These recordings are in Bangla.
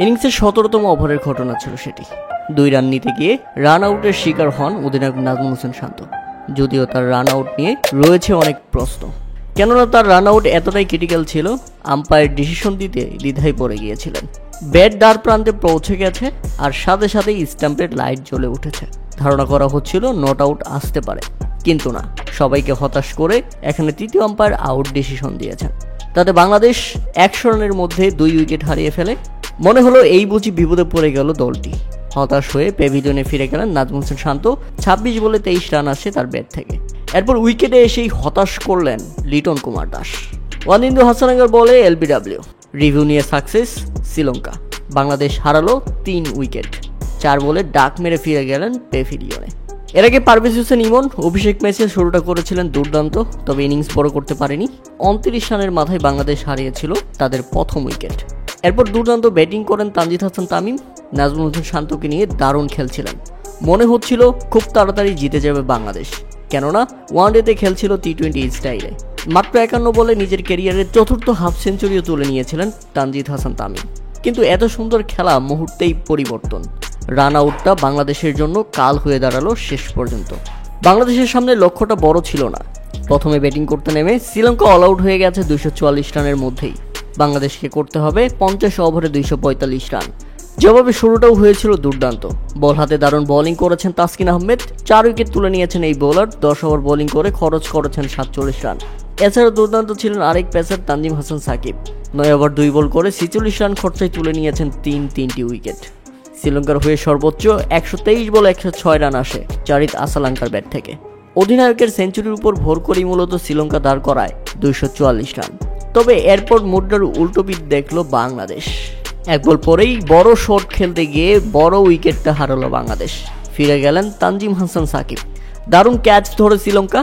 ইনিংসের ১৭তম ওভারের ঘটনা ছিল সেটি। ২ রান নিতে গিয়ে রান আউটের শিকার হন অধিনায়ক নাজমুল হোসেন শান্ত। যদিও তার রান আউট নিয়ে রয়েছে অনেক প্রশ্ন, কেননা তার রান আউট এতটাই ক্রিটিক্যাল ছিল, আম্পায়ার ডিসিশন দিতে দ্বিধায় পড়ে গিয়েছিলেন। ব্যাট দ্বার প্রান্তে পৌঁছে গেছে আর সাথে সাথেই স্ট্যাম্পের লাইট জ্বলে উঠেছে। ধারণা করা হচ্ছিল নট আউট আসতে পারে, কিন্তু না, সবাইকে হতাশ করে এখানে তৃতীয় আম্পায়ার আউট ডিসিশন দিয়েছেন। তাতে বাংলাদেশ ১০০ রানের মধ্যে ২ উইকেট হারিয়ে ফেলে। মনে হলো এই বুঝি বিপদে পড়ে গেল দলটি। হতাশ হয়ে প্যাভিলিয়নে ফিরে গেলেন নাজমুল হোসেন শান্ত। ২৬ বলে ২৩ রান আসে তার ব্যাট থেকে। এরপর উইকেটে এসেই হতাশ করলেন লিটন কুমার দাস। ওয়ানিন্দু হাসানাঙ্গার বলে এলবিডব্লিউ। রিভিউ নিয়ে সাকসেস শ্রীলঙ্কা। বাংলাদেশ হারালো ৩ উইকেট। ৪ বলে ডাক মেরে ফিরে গেলেন প্যাভিলিয়নে। এর আগে পারভেজ হোসেন ইমন অভিষেক ম্যাচে শুরুটা করেছিলেন দুর্দান্ত, তবে ইনিংস বড় করতে পারেনি। ২৯ রানের মাথায় বাংলাদেশ হারিয়েছিল তাদের প্রথম উইকেট। এরপর দুর্দান্ত ব্যাটিং করেন তানজিদ হাসান তামিম। নাজমুল হোসেন শান্তকে নিয়ে দারুণ খেলছিলেন। মনে হচ্ছিল খুব তাড়াতাড়ি জিতে যাবে বাংলাদেশ, কেননা ওয়ানডেতে খেলছিল টি-20 স্টাইলে। মাত্র ৫১ বলে নিজের ক্যারিয়ারের চতুর্থ হাফ সেঞ্চুরিও তুলে নিয়েছিলেন তানজিদ হাসান তামিম। কিন্তু এত সুন্দর খেলা মুহূর্তেই পরিবর্তন। রান আউটটা বাংলাদেশের জন্য কাল হয়ে দাঁড়ালো শেষ পর্যন্ত। বাংলাদেশের সামনে লক্ষ্যটা বড় ছিল না। প্রথমে ব্যাটিং করতে নেমে শ্রীলঙ্কা অল আউট হয়ে গেছে ২৪৪ রানের মধ্যেই। বাংলাদেশকে করতে হবে ৫০ ওভারে ২৪৫ রান। যেভাবে শুরুটাও হয়েছিল দুর্দান্ত। বল হাতে দারুণ বোলিং করেছেন তাসকিন আহমেদ। ৪ উইকেট তুলে নিয়েছেন এই বোলার। ১০ ওভার বোলিং করে খরচ করেছেন ৪৭ রান। এছাড়া দুর্দান্ত ছিলেন আরেক পেসার তানজিম হাসান সাকিব। ৯ ওভার ২ বল করে ৪৬ রান খরচায় তুলে নিয়েছেন তিনটি উইকেট। শ্রীলঙ্কার হয়ে সর্বোচ্চ ১২৩ বলে ১০৬ রান আসে চারিত আসালাঙ্কার ব্যাট থেকে। অধিনায়কের সেঞ্চুরির উপর ভর করেই মূলত শ্রীলঙ্কা দাঁড় করায় ২৪৪ রান। তবে এরপর মুদ্রার উল্টোপিঠ দেখল বাংলাদেশ। এক বল পরেই বড় শট খেলতে গিয়ে বড় উইকেটটা হারালো বাংলাদেশ। ফিরে গেলেন তানজিম হাসান সাকিব। দারুণ ক্যাচ ধরে শ্রীলঙ্কা,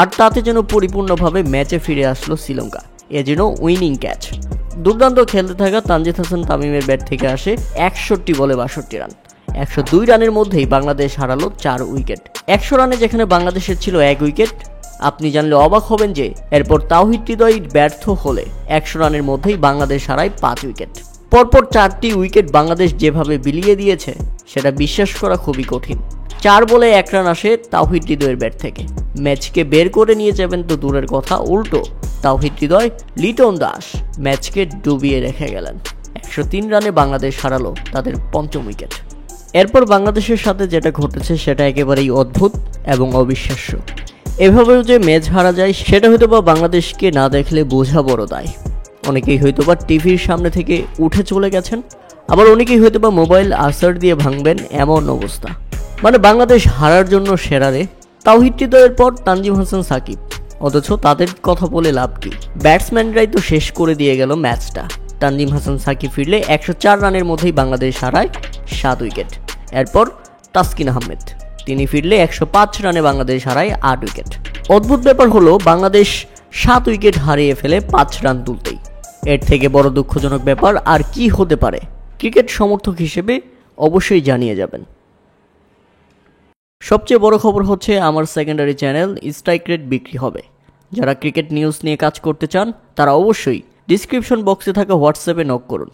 আর তাতে যেন পরিপূর্ণভাবে ম্যাচে ফিরে আসলো শ্রীলঙ্কা। এ যেন উইনিং ক্যাচ। দুর্দান্ত খেলতে থাকা তানজিদ হাসান তামিমের ব্যাট থেকে আসে ৬১ বলে ৬২ রান। ১০২ রানের মধ্যেই বাংলাদেশ হারালো ৪ উইকেট। ১০০ রানে যেখানে বাংলাদেশের ছিল ১ উইকেট, আপনি জানলে অবাক হবেন যে এরপর তাওহিদ হৃদয় ব্যর্থ হলে ১০০ রানের মধ্যেই বাংলাদেশ হারায় ৫ উইকেট। পরপর ৪টি উইকেট বাংলাদেশ যেভাবে বিলিয়ে দিয়েছে সেটা বিশ্বাস করা খুবই কঠিন। ৪ বলে ১ রান আসে তাওহিদ হৃদয়ের ব্যাট থেকে। ম্যাচকে বের করে নিয়ে যাবেন তো দূরের কথা, উল্টো তাওহিদ হৃদয়, লিটন দাস ম্যাচকে ডুবিয়ে রেখে গেলেন। ১০৩ রানে বাংলাদেশ হারালো তাদের পঞ্চম উইকেট। এরপর বাংলাদেশের সাথে যেটা ঘটেছে সেটা একেবারেই অদ্ভুত এবং অবিশ্বাস্য। এভাবেও যে ম্যাচ হারা যায় সেটা হয়তোবা বাংলাদেশকে না দেখলে বোঝা বড় দায়। অনেকেই হয়তোবা টিভির সামনে থেকে উঠে চলে গেছেন, আবার অনেকেই হয়তোবা মোবাইল আসার দিয়ে ভাঙবেন, এমন অবস্থা। মানে বাংলাদেশ হারার জন্য সেরারে তাওহিদ হৃদয়ের পর তানজিম হাসান সাকিব, অথচ তাদের কথা বলে লাভ কি? ব্যাটসম্যানরাই তো শেষ করে দিয়ে গেল ম্যাচটা। তানজিম হাসান সাকিব ফিরলে ১০৪ রানের মধ্যেই বাংলাদেশ হারায় ৭ উইকেট। এরপর তাসকিন আহমেদ, তিনি ফিরলে ১০৫ রানে বাংলাদেশ হারায় ৮ উইকেট। অদ্ভুত ব্যাপার হলো বাংলাদেশ ৭ উইকেট হারিয়ে ফেলে ৫ রান তুলতেই। এর থেকে বড় দুঃখজনক ব্যাপার আর কি হতে পারে? ক্রিকেট সমর্থক হিসেবে অবশ্যই জানিয়ে যাবেন। সবচেয়ে বড় খবর হচ্ছে আমার সেকেন্ডারি চ্যানেল স্ট্রাইক রেট বিক্রি হবে। যারা ক্রিকেট নিউজ নিয়ে কাজ করতে চান তারা অবশ্যই ডিসক্রিপশন বক্সে থাকা হোয়াটসঅ্যাপে নক করুন।